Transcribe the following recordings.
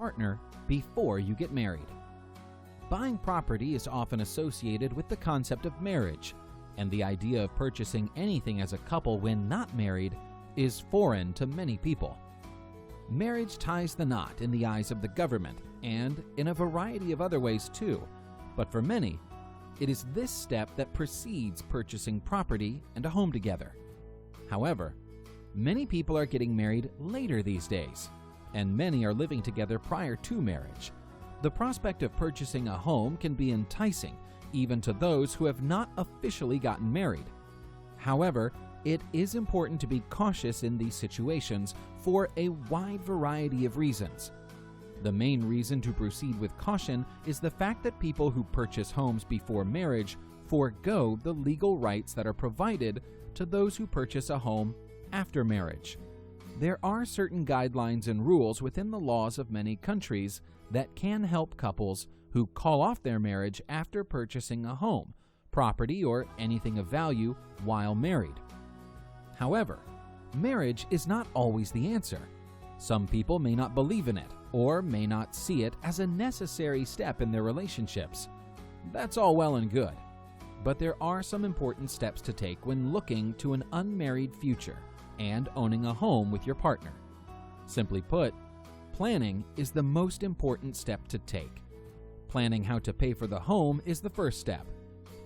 partner before you get married. Buying property is often associated with the concept of marriage, and the idea of purchasing anything as a couple when not married is foreign to many people. Marriage ties the knot in the eyes of the government and in a variety of other ways too, but for many, it is this step that precedes purchasing property and a home together. However, many people are getting married later these days, and many are living together prior to marriage. The prospect of purchasing a home can be enticing even to those who have not officially gotten married. However, it is important to be cautious in these situations for a wide variety of reasons. The main reason to proceed with caution is the fact that people who purchase homes before marriage forego the legal rights that are provided to those who purchase a home after marriage. There are certain guidelines and rules within the laws of many countries that can help couples who call off their marriage after purchasing a home, property, or anything of value while married. However, marriage is not always the answer. Some people may not believe in it or may not see it as a necessary step in their relationships. That's all well and good, but there are some important steps to take when looking to an unmarried future and owning a home with your partner. Simply put, planning is the most important step to take. Planning how to pay for the home is the first step,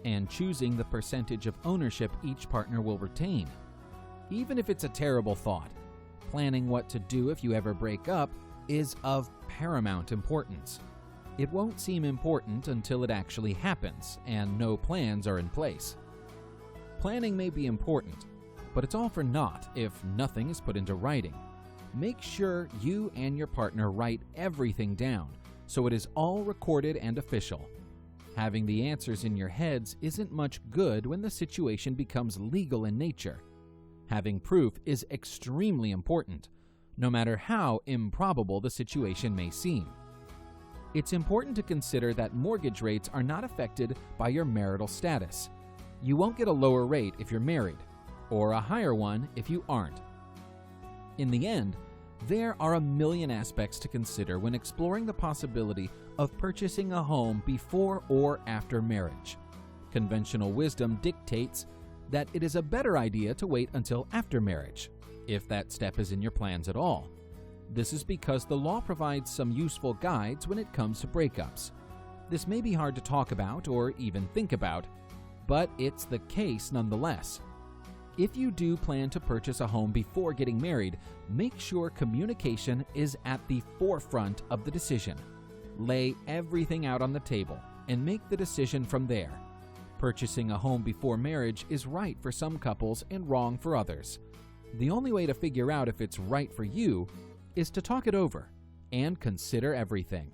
and choosing the percentage of ownership each partner will retain. Even if it's a terrible thought, planning what to do if you ever break up is of paramount importance. It won't seem important until it actually happens and no plans are in place. Planning may be important, but it's all for naught if nothing is put into writing. Make sure you and your partner write everything down so it is all recorded and official. Having the answers in your heads isn't much good when the situation becomes legal in nature. Having proof is extremely important, no matter how improbable the situation may seem. It's important to consider that mortgage rates are not affected by your marital status. You won't get a lower rate if you're married, or a higher one if you aren't. In the end, there are a million aspects to consider when exploring the possibility of purchasing a home before or after marriage. Conventional wisdom dictates that it is a better idea to wait until after marriage, if that step is in your plans at all. This is because the law provides some useful guides when it comes to breakups. This may be hard to talk about or even think about, but it's the case nonetheless. If you do plan to purchase a home before getting married, make sure communication is at the forefront of the decision. Lay everything out on the table and make the decision from there. Purchasing a home before marriage is right for some couples and wrong for others. The only way to figure out if it's right for you is to talk it over and consider everything.